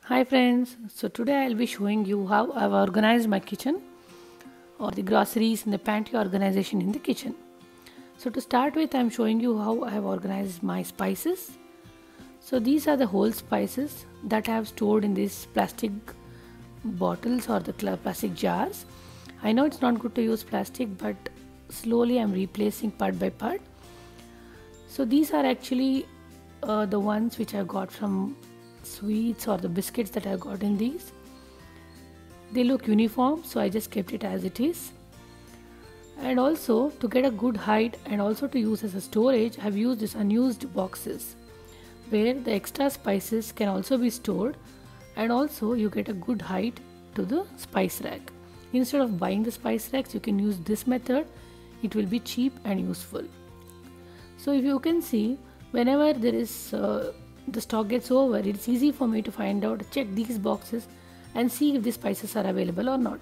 Hi friends, so today I'll be showing you how I've organized my kitchen or the groceries and the pantry organization in the kitchen. So to start with, I'm showing you how I have organized my spices. So these are the whole spices that I have stored in these plastic bottles or the plastic jars. I know it's not good to use plastic, but slowly I'm replacing part by part. So these are actually the ones which I got from sweets or the biscuits that I got in these. They look uniform, so I just kept it as it is. And also to get a good height and also to use as a storage, I have used these unused boxes where the extra spices can also be stored, and also you get a good height to the spice rack. Instead of buying the spice racks, you can use this method. It will be cheap and useful. So if you can see, whenever there is the stock gets over, it's easy for me to find out, check these boxes and see if the spices are available or not.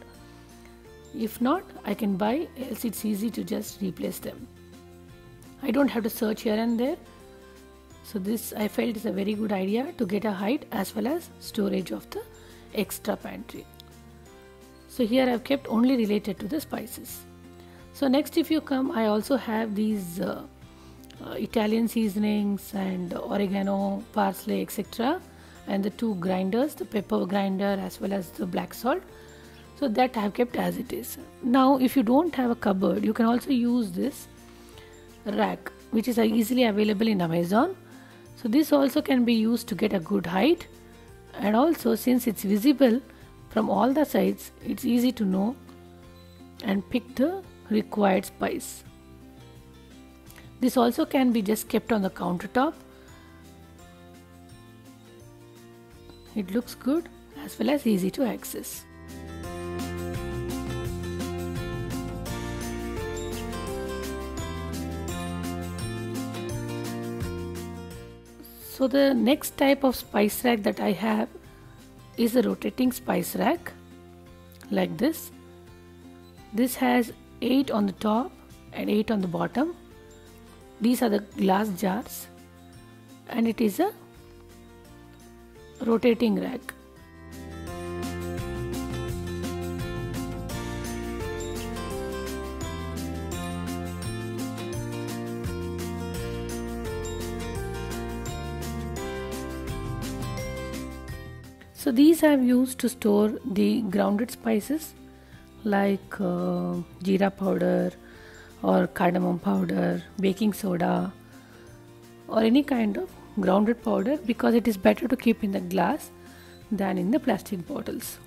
If not, I can buy, else it's easy to just replace them. I don't have to search here and there. So this I felt is a very good idea to get a height as well as storage of the extra pantry. So here I've kept only related to the spices. So next, if you come, I also have these Italian seasonings and oregano, parsley, etc. and the two grinders, the pepper grinder as well as the black salt. So that I have kept as it is. Now if you don't have a cupboard, you can also use this rack which is easily available in Amazon. So this also can be used to get a good height, and also since it's visible from all the sides, it's easy to know and pick the required spice. This also can be just kept on the countertop. It looks good as well as easy to access. So the next type of spice rack that I have is a rotating spice rack like this. This has 8 on the top and 8 on the bottom. These are the glass jars and it is a rotating rack. So these I have used to store the grounded spices like jeera powder or cardamom powder, baking soda or any kind of grounded powder, because it is better to keep in the glass than in the plastic bottles.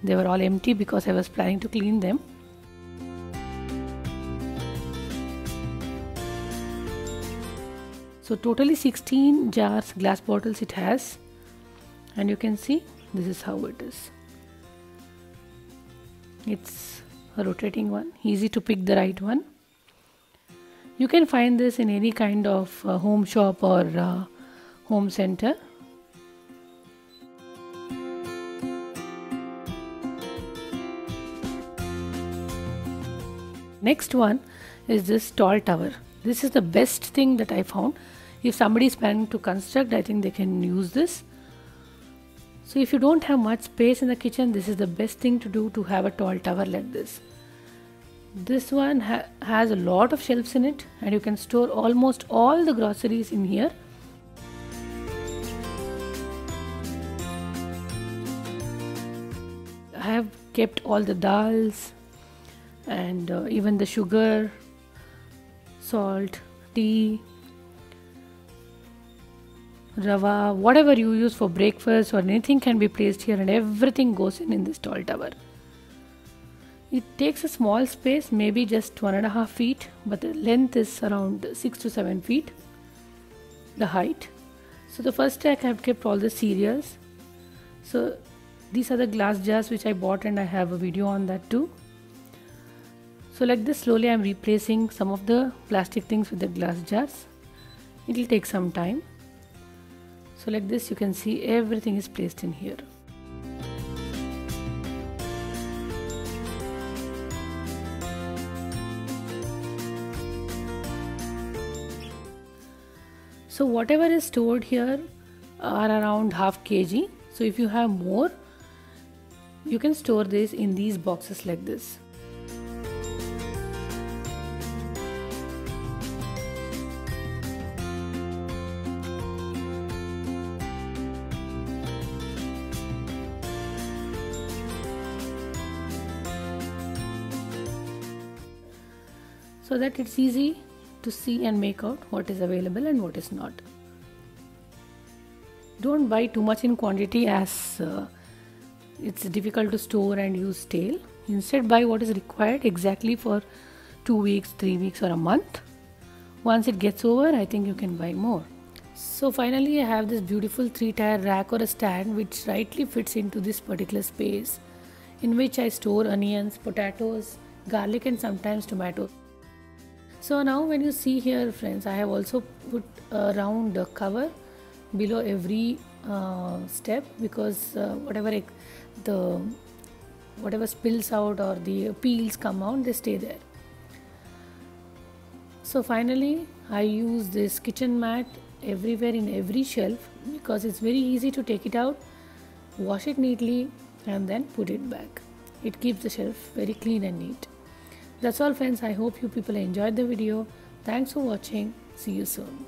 They were all empty because I was planning to clean them. So totally 16 jars, glass bottles it has, and you can see this is how it is. It's a rotating one, easy to pick the right one. You can find this in any kind of home shop or home center. Next one is this tall tower. This is the best thing that I found. If somebody is planning to construct, I think they can use this. So if you don't have much space in the kitchen, this is the best thing to do, to have a tall tower like this. This one has a lot of shelves in it, and you can store almost all the groceries in here. I have kept all the dals and even the sugar, salt, tea, rava, whatever you use for breakfast or anything can be placed here, and everything goes in this tall tower. It takes a small space, maybe just 1.5 feet, but the length is around 6 to 7 feet, the height. So the first rack I have kept all the cereals. So these are the glass jars which I bought, and I have a video on that too. So like this, slowly I am replacing some of the plastic things with the glass jars. It will take some time. So like this, you can see everything is placed in here. So whatever is stored here are around half kg. So if you have more, you can store this in these boxes like this. So that it's easy to see and make out what is available and what is not. Don't buy too much in quantity, as it's difficult to store and use stale. Instead, buy what is required exactly for 2 weeks, 3 weeks, or a month. Once it gets over, I think you can buy more. So finally, I have this beautiful 3-tier rack or a stand which rightly fits into this particular space, in which I store onions, potatoes, garlic, and sometimes tomatoes. So now when you see here, friends, I have also put a round cover below every step, because whatever spills out or the peels come out, they stay there. So finally, I use this kitchen mat everywhere in every shelf, because it's very easy to take it out, wash it neatly, and then put it back. It keeps the shelf very clean and neat. That's all, friends. I hope you people enjoyed the video. Thanks for watching. See you soon.